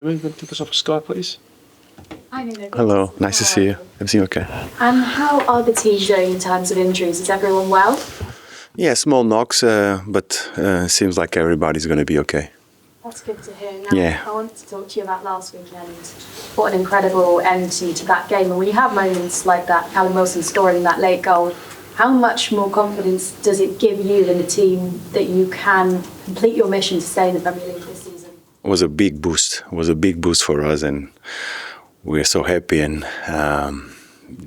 Can we take us off the sky, please? Hi, Nuno. Hello, nice to see you. Everything okay? And how are the team doing in terms of injuries? Is everyone well? Yeah, small knocks, but seems like everybody's going to be okay. That's good to hear. Now, Yeah. I wanted to talk to you about last weekend. What an incredible end to that game. And when you have moments like that, Callum Wilson scoring that late goal, how much more confidence does it give you and the team that you can complete your mission to stay in the Premier League this season? It was a big boost. It was a big boost for us, and we're so happy. And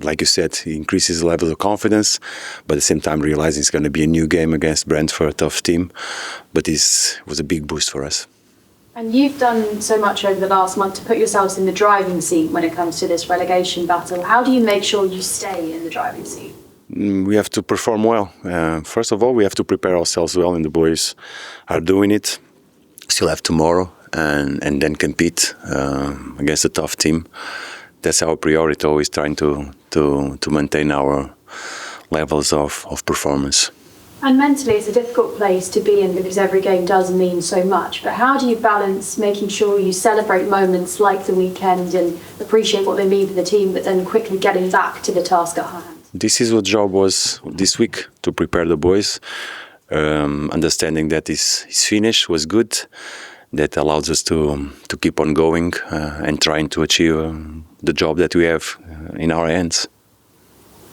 like you said, it increases the level of confidence, but at the same time realizing it's going to be a new game against Brentford, a tough team. But it was a big boost for us. And you've done so much over the last month to put yourselves in the driving seat when it comes to this relegation battle. How do you make sure you stay in the driving seat? We have to perform well. First of all, we have to prepare ourselves well, and the boys are doing it. Still have tomorrow, and then compete against a tough team. That's our priority, always trying to maintain our levels of performance. And mentally, it's a difficult place to be in because every game does mean so much. But how do you balance making sure you celebrate moments like the weekend and appreciate what they mean for the team, but then quickly getting back to the task at hand? This is what job was this week, to prepare the boys. Understanding that is finished was good. That allows us to keep on going and trying to achieve the job that we have in our hands.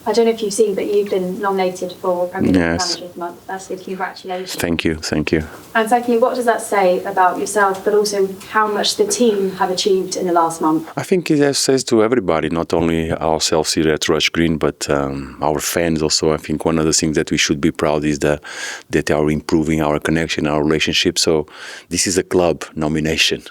I don't know if you've seen, but you've been nominated for Premier League Yes. Manager of the Month. Firstly, congratulations. Thank you. And secondly, what does that say about yourself, but also how much the team have achieved in the last month? I think it says to everybody, not only ourselves here at Rush Green, but our fans also. I think one of the things that we should be proud is that they are improving our connection, our relationship. So this is a club nomination.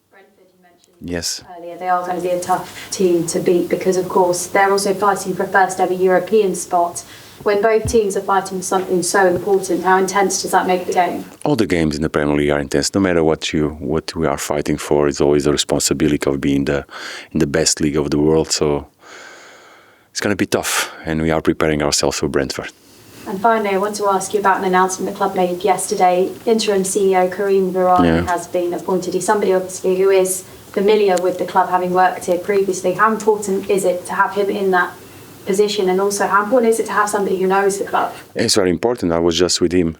Brentford, you mentioned Yes. earlier, they are going to be a tough team to beat because, of course, they're also fighting for a first ever European spot. When both teams are fighting for something so important, how intense does that make the game? All the games in the Premier League are intense. No matter what we are fighting for, it's always the responsibility of being in the best league of the world. So it's going to be tough, and we are preparing ourselves for Brentford. And finally, I want to ask you about an announcement the club made yesterday. Interim CEO Karim Virani has been appointed. He's somebody, obviously, who is familiar with the club, having worked here previously. How important is it to have him in that position, and also how important is it to have somebody who knows the club? It's very important. I was just with him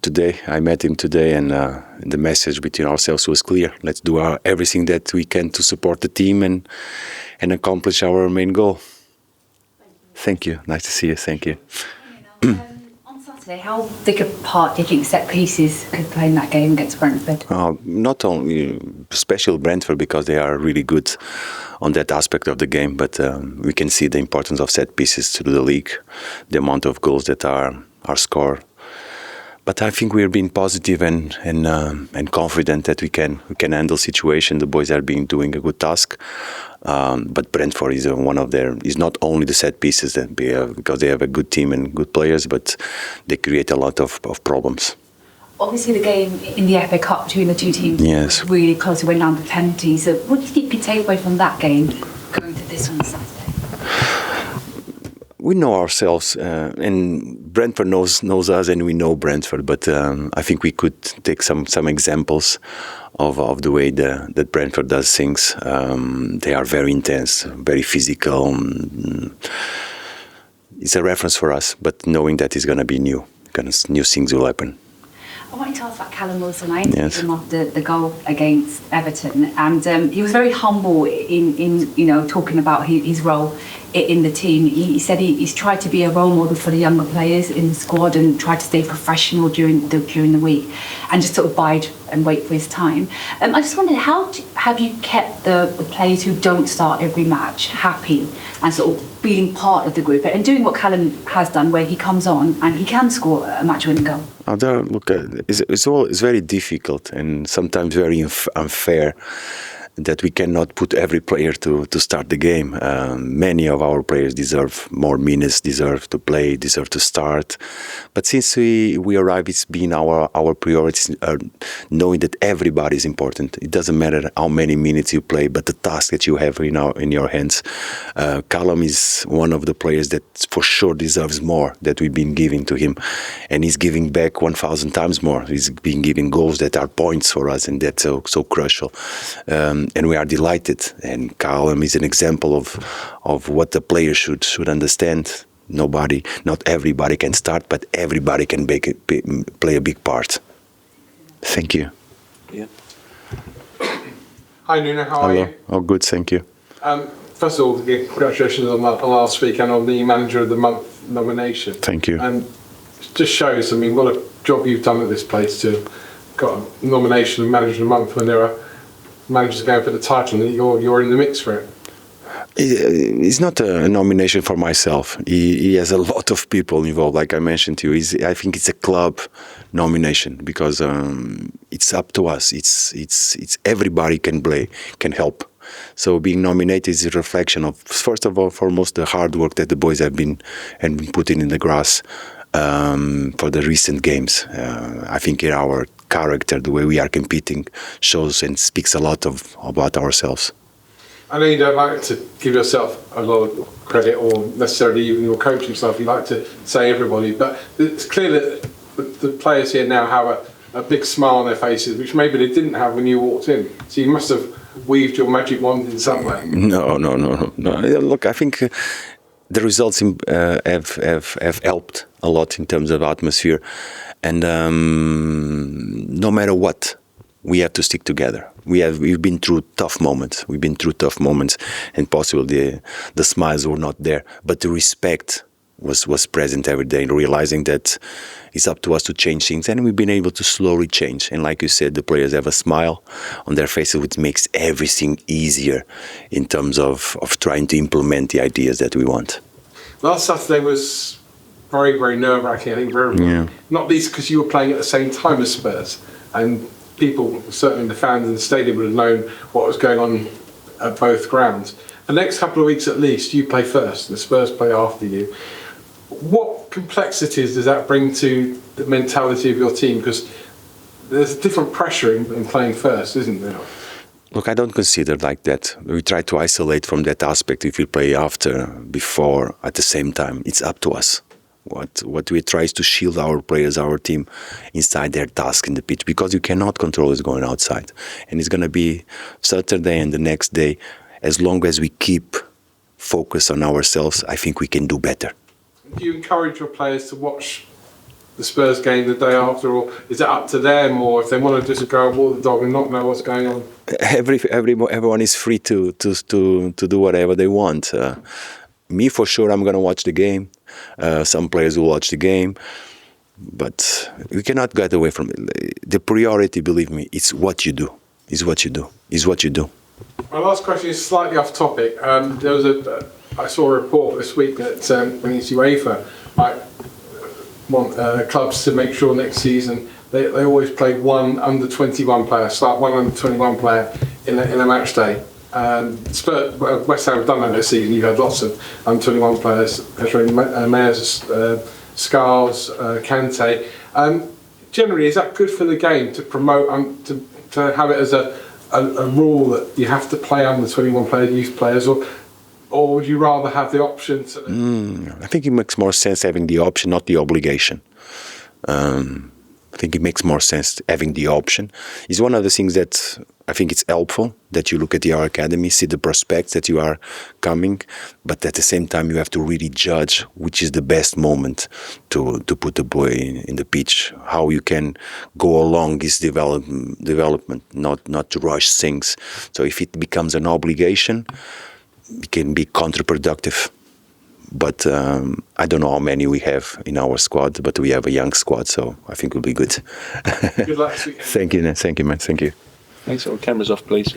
today. I met him today, and the message between ourselves was clear. Let's do everything that we can to support the team and accomplish our main goal. Thank you. Nice to see you. Thank you. On Saturday, how big a part do you think set pieces could play in that game against Brentford? Not only special Brentford, because they are really good on that aspect of the game, but we can see the importance of set pieces to the league, the amount of goals that are scored. But I think we're being positive and confident that we can handle situation. The boys are doing a good task. But Brentford is is not only the set pieces that because they have a good team and good players, but they create a lot of problems. Obviously, the game in the FA Cup between the two teams was really close. It went down to penalties. So what do you think you can take away from that game going to this one on Saturday? We know ourselves, and Brentford knows us, and we know Brentford. But I think we could take some examples of the way that Brentford does things. They are very intense, very physical. It's a reference for us, but knowing that it's going to be new things will happen. I wanted to ask about Callum Wilson. I interviewed him after the goal against Everton, and he was very humble in talking about his role in the team. He said he's tried to be a role model for the younger players in the squad and tried to stay professional during the week and just sort of bide and wait for his time. I just wondered, how have you kept the players who don't start every match happy and sort of being part of the group and doing what Callum has done, where he comes on and he can score a match-winning goal? Look, it's very difficult and sometimes very unfair that we cannot put every player to start the game. Many of our players deserve more minutes, deserve to play, deserve to start. But since we arrived, it's been our priorities, knowing that everybody is important. It doesn't matter how many minutes you play, but the task that you have in your hands. Callum is one of the players that for sure deserves more that we've been giving to him, and he's giving back 1,000 times more. He's been giving goals that are points for us, and that's so crucial. And we are delighted. And Callum is an example of what the player should understand. Not everybody can start, but everybody can play a big part. Thank you. Yeah. Hi Nuno, how are you? Oh, good, thank you. First of all, congratulations on last week and on the Manager of the Month nomination. Thank you. Just shows, what a job you've done at this place to got a nomination of Manager of the Month when there are managers going for the title and you're in the mix for it. It's not a nomination for myself. He has a lot of people involved. Like I mentioned to you, I think it's a club nomination because it's up to us. It's everybody can play, can help. So being nominated is a reflection of, first of all, foremost, the hard work that the boys have been putting in the grass for the recent games. I think in our character, the way we are competing, shows and speaks a lot about ourselves. I know you don't like to give yourself a lot of credit or necessarily even your coaching stuff. You like to say everybody, but it's clear that the players here now have a big smile on their faces, which maybe they didn't have when you walked in. So you must have weaved your magic wand in some way. No. Look, I think the results have helped a lot in terms of atmosphere, and no matter what, we have to stick together. We've been through tough moments. And possibly the smiles were not there, but the respect was present every day, realizing that it's up to us to change things, and we've been able to slowly change. And like you said, the players have a smile on their faces, which makes everything easier in terms of trying to implement the ideas that we want. Last Saturday was very, very nerve-wracking, I think, for everyone. Not least because you were playing at the same time as Spurs, and people, certainly the fans in the stadium, would have known what was going on at both grounds. The next couple of weeks at least, you play first, the Spurs play after you. What complexities does that bring to the mentality of your team? Because there's a different pressure in playing first, isn't there? Look, I don't consider it like that. We try to isolate from that aspect. If we play after, before, at the same time, it's up to us. What we try is to shield our players, our team, inside their task in the pitch, because you cannot control what's going outside. And it's going to be Saturday and the next day. As long as we keep focus on ourselves, I think we can do better. Do you encourage your players to watch the Spurs game the day after, or is it up to them, or if they want to just go and walk the dog and not know what's going on? Everyone is free to do whatever they want. Me, for sure, I'm going to watch the game. Some players will watch the game, but we cannot get away from it. The priority, believe me, it's what you do. My last question is slightly off topic. I saw a report this week that when it's UEFA, might want clubs to make sure next season they always play one under 21 player, start one under 21 player in a match day. Spurs, West Ham have done that this season. You've had lots of under 21 players, Mayers, Scarles, Kante. Generally, is that good for the game to promote to have it as a rule that you have to play under 21 youth players, or would you rather have the option to... I think it makes more sense having the option, not the obligation. I think it makes more sense having the option. It's one of the things that I think it's helpful, that you look at your academy, see the prospects that you are coming, but at the same time you have to really judge which is the best moment to put the boy in the pitch, how you can go along his development, not to rush things. So if it becomes an obligation, it can be counterproductive. But I don't know how many we have in our squad, but we have a young squad, so I think we'll be good. Good luck this weekend. Thank you, man. Thank you. Thanks. All cameras off, please.